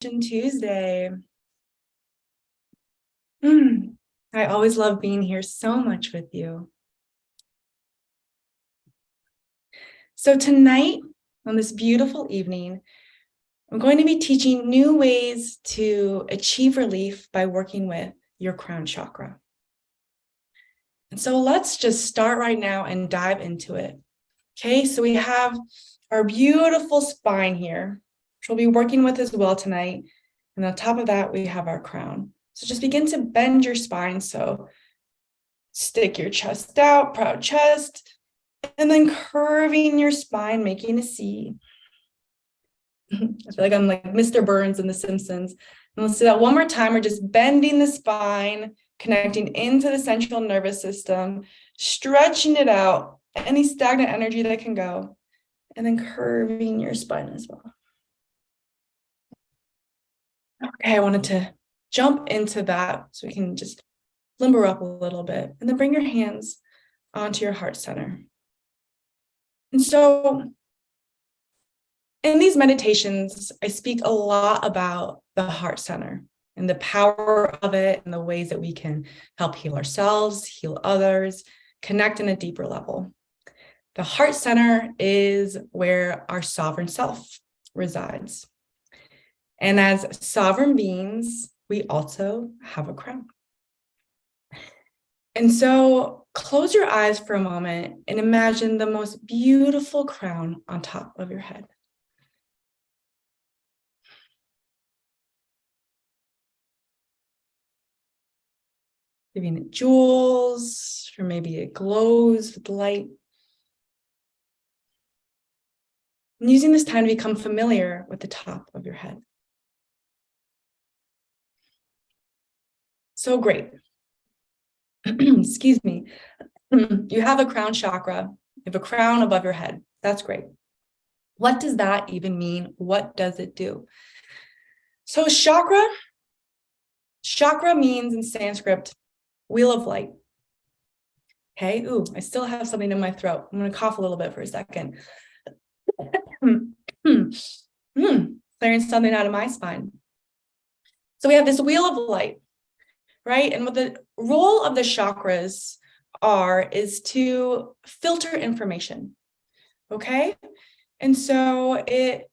Tuesday. I always love being here so much with you. So tonight, on this beautiful evening, I'm going to be teaching new ways to achieve relief by working with your crown chakra. And so let's just start right now and dive into it. Okay, so we have our beautiful spine here, which we'll be working with as well tonight. And on top of that, we have our crown. So just begin to bend your spine. So stick your chest out, proud chest, and then curving your spine, making a C. I feel like I'm like Mr. Burns in The Simpsons. And let's do that one more time. We're just bending the spine, connecting into the central nervous system, stretching it out, any stagnant energy that can go, and then curving your spine as well. Okay, I wanted to jump into that so we can just limber up a little bit, and then bring your hands onto your heart center. And so in these meditations, I speak a lot about the heart center and the power of it and the ways that we can help heal ourselves, heal others, connect in a deeper level. The heart center is where our sovereign self resides. And as sovereign beings, we also have a crown. And so close your eyes for a moment and imagine the most beautiful crown on top of your head. Giving it jewels, or maybe it glows with light. And using this time to become familiar with the top of your head. So great. Excuse me. You have a crown chakra. You have a crown above your head. That's great. What does that even mean? What does it do? So chakra means in Sanskrit, wheel of light. Okay, ooh, I still have something in my throat. I'm going to cough a little bit for a second. Clearing something out of my spine. So we have this wheel of light, right? And what the role of the chakras is to filter information, okay? And so it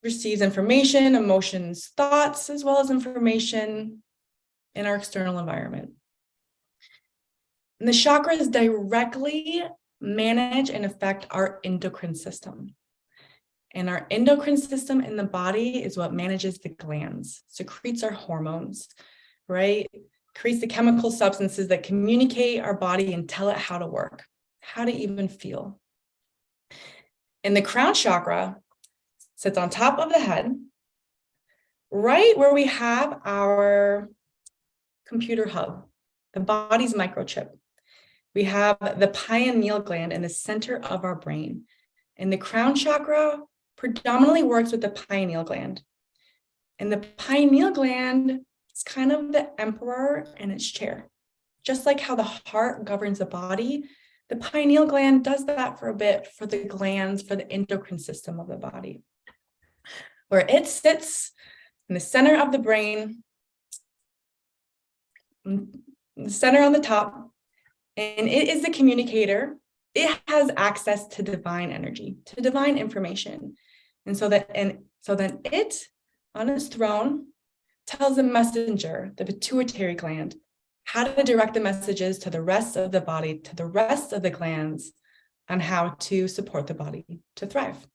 receives information, emotions, thoughts, as well as information in our external environment. And the chakras directly manage and affect our endocrine system. And our endocrine system in the body is what manages the glands, secretes our hormones, right? Creates the chemical substances that communicate our body and tell it how to work, how to even feel. And the crown chakra sits on top of the head, right where we have our computer hub, the body's microchip. We have the pineal gland in the center of our brain. And the crown chakra predominantly works with the pineal gland. And the pineal gland is kind of the emperor in its chair. Just like how the heart governs the body, the pineal gland does that for a bit for the glands, for the endocrine system of the body, where it sits in the center of the brain, in the center on the top, and it is the communicator. It has access to divine energy, to divine information. And so then it, on its throne, tells the messenger, the pituitary gland, how to direct the messages to the rest of the body, to the rest of the glands, on how to support the body to thrive.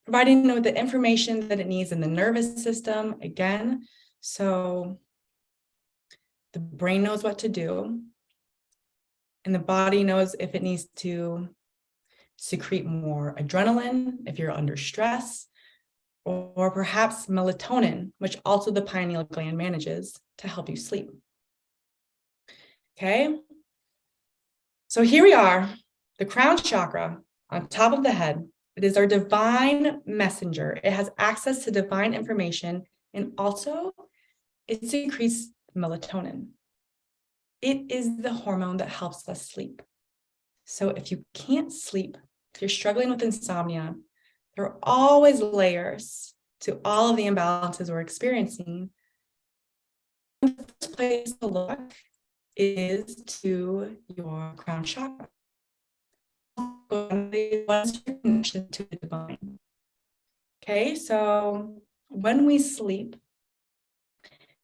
Providing it with the information that it needs in the nervous system, again, so the brain knows what to do, and the body knows if it needs to secrete more adrenaline, if you're under stress, or perhaps melatonin, which also the pineal gland manages to help you sleep. Okay, so here we are, the crown chakra on top of the head. It is our divine messenger. It has access to divine information, and also it secretes melatonin. It is the hormone that helps us sleep. So if you can't sleep, if you're struggling with insomnia, there are always layers to all of the imbalances we're experiencing, the first place to look is to your crown chakra. What's your connection to the divine? Okay, so when we sleep,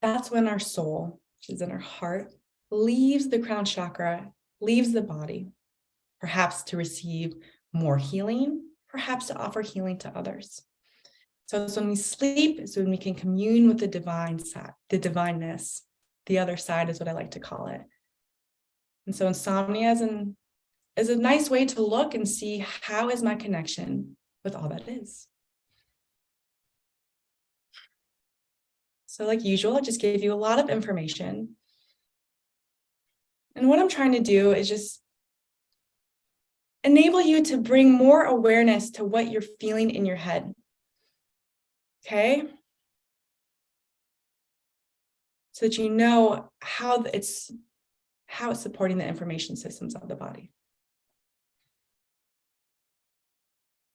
that's when our soul, which is in our heart, leaves the crown chakra, leaves the body, perhaps to receive more healing, perhaps to offer healing to others. So when we sleep is when we can commune with the divine side, the divineness. The other side is what I like to call it. And so insomnia is a nice way to look and see, how is my connection with all that is. So like usual, I just gave you a lot of information. And what I'm trying to do is just enable you to bring more awareness to what you're feeling in your head. Okay? So that you know how it's supporting the information systems of the body.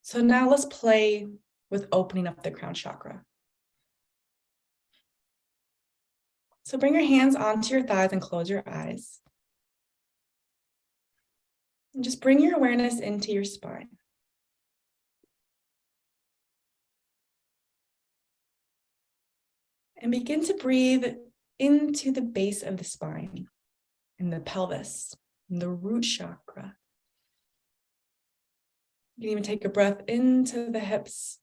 So now let's play with opening up the crown chakra. So bring your hands onto your thighs and close your eyes. And just bring your awareness into your spine. And begin to breathe into the base of the spine, and the pelvis, and the root chakra. You can even take a breath into the hips,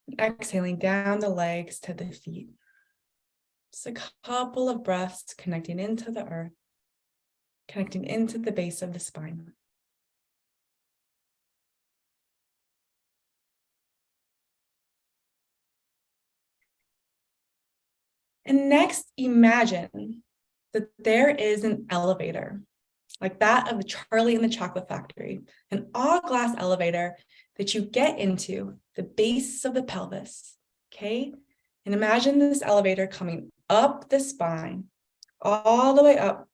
and exhaling down the legs to the feet. Just a couple of breaths connecting into the earth, connecting into the base of the spine. And next, imagine that there is an elevator, like that of Charlie and the Chocolate Factory, an all-glass elevator that you get into the base of the pelvis, okay? And imagine this elevator coming up the spine, all the way up,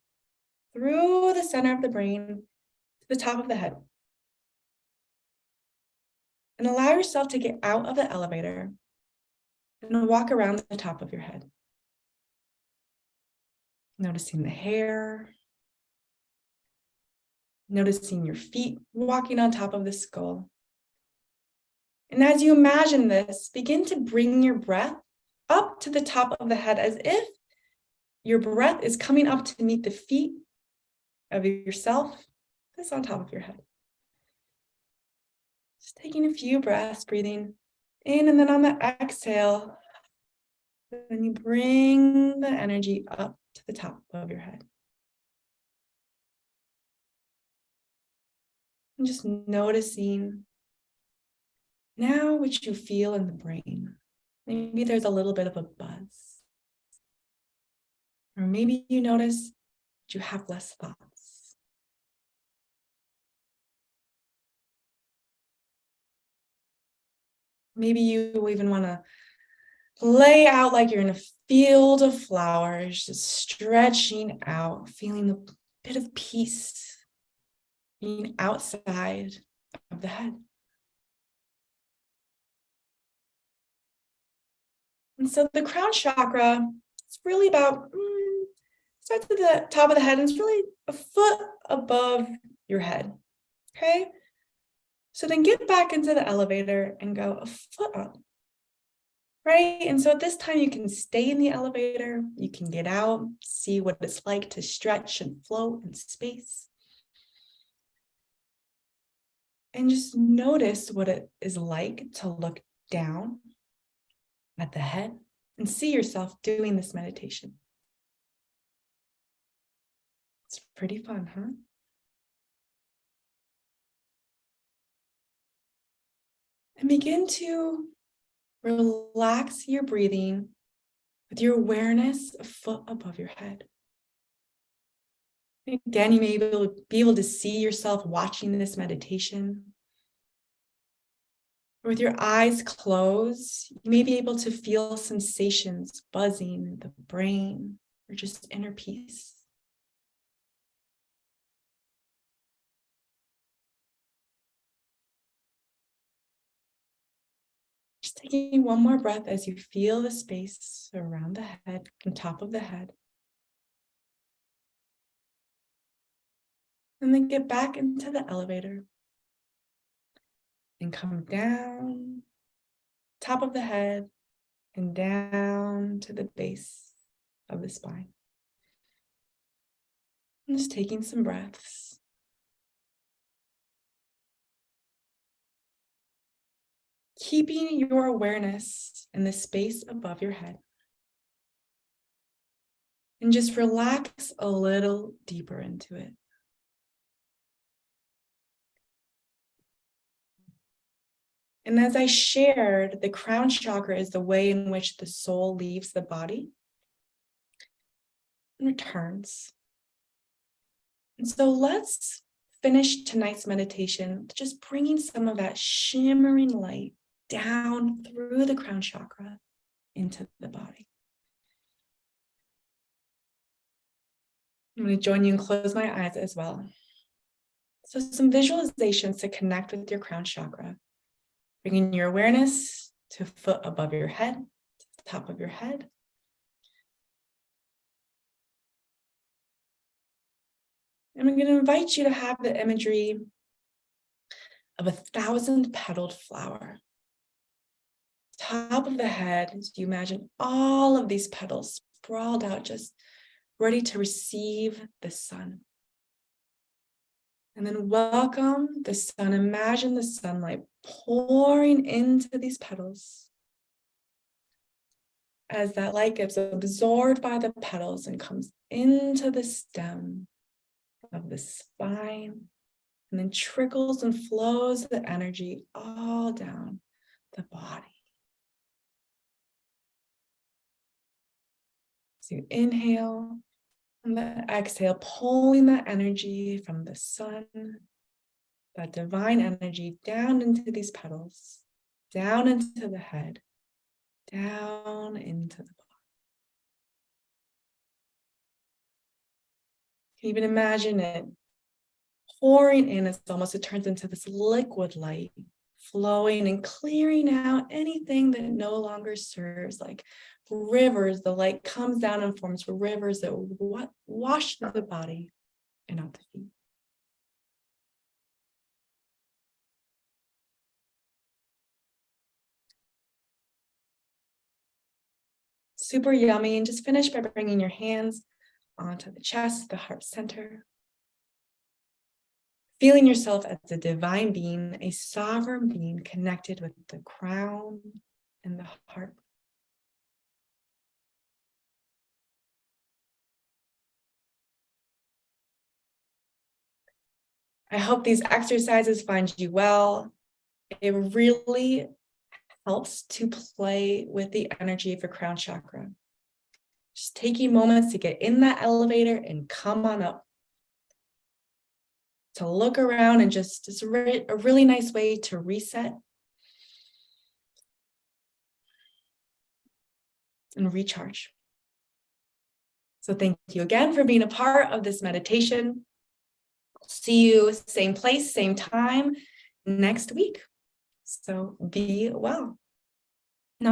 through the center of the brain, to the top of the head. And allow yourself to get out of the elevator and walk around the top of your head. Noticing the hair, noticing your feet walking on top of the skull. And as you imagine this, begin to bring your breath up to the top of the head as if your breath is coming up to meet the feet of yourself that's on top of your head. Just taking a few breaths, breathing in, and then on the exhale, then you bring the energy up to the top of your head. And just noticing now what you feel in the brain. Maybe there's a little bit of a buzz. Or maybe you notice that you have less thoughts. Maybe you even want to lay out like you're in a field of flowers, just stretching out, feeling a bit of peace, being outside of the head. And so the crown chakra, it's really about, starts at the top of the head and it's really a foot above your head, okay? So then get back into the elevator and go a foot up, right? And so at this time you can stay in the elevator, you can get out, see what it's like to stretch and float in space. And just notice what it is like to look down at the head and see yourself doing this meditation. It's pretty fun, huh? And begin to relax your breathing with your awareness a foot above your head. Again, you may be able to see yourself watching this meditation. With your eyes closed, you may be able to feel sensations buzzing in the brain or just inner peace. Just Taking one more breath as you feel the space around the head and top of the head. And then get back into the elevator and come down, top of the head, and down to the base of the spine. And just taking some breaths. Keeping your awareness in the space above your head. And just relax a little deeper into it. And as I shared, the crown chakra is the way in which the soul leaves the body and returns. And so let's finish tonight's meditation just bringing some of that shimmering light down through the crown chakra into the body. I'm going to join you and close my eyes as well. So some visualizations to connect with your crown chakra. Bringing your awareness to a foot above your head, to the top of your head. And I'm going to invite you to have the imagery of a 1,000-petaled flower. Top of the head, as you imagine all of these petals sprawled out, just ready to receive the sun. And then welcome the sun. Imagine the sunlight pouring into these petals as that light gets absorbed by the petals and comes into the stem of the spine and then trickles and flows the energy all down the body. So you inhale and then exhale, pulling that energy from the sun, that divine energy down into these petals, down into the head, down into the body. You can even imagine it pouring in. It's almost, it turns into this liquid light, flowing and clearing out anything that no longer serves, like rivers. The light comes down and forms rivers that wash through the body and out the feet. Super yummy. And just finish by bringing your hands onto the chest, the heart center. Feeling yourself as a divine being, a sovereign being connected with the crown and the heart. I hope these exercises find you well. It really helps to play with the energy of your crown chakra. Just taking moments to get in that elevator and come on up. To look around and just it's a really nice way to reset and recharge. So thank you again for being a part of this meditation. See you same place, same time next week. So be well.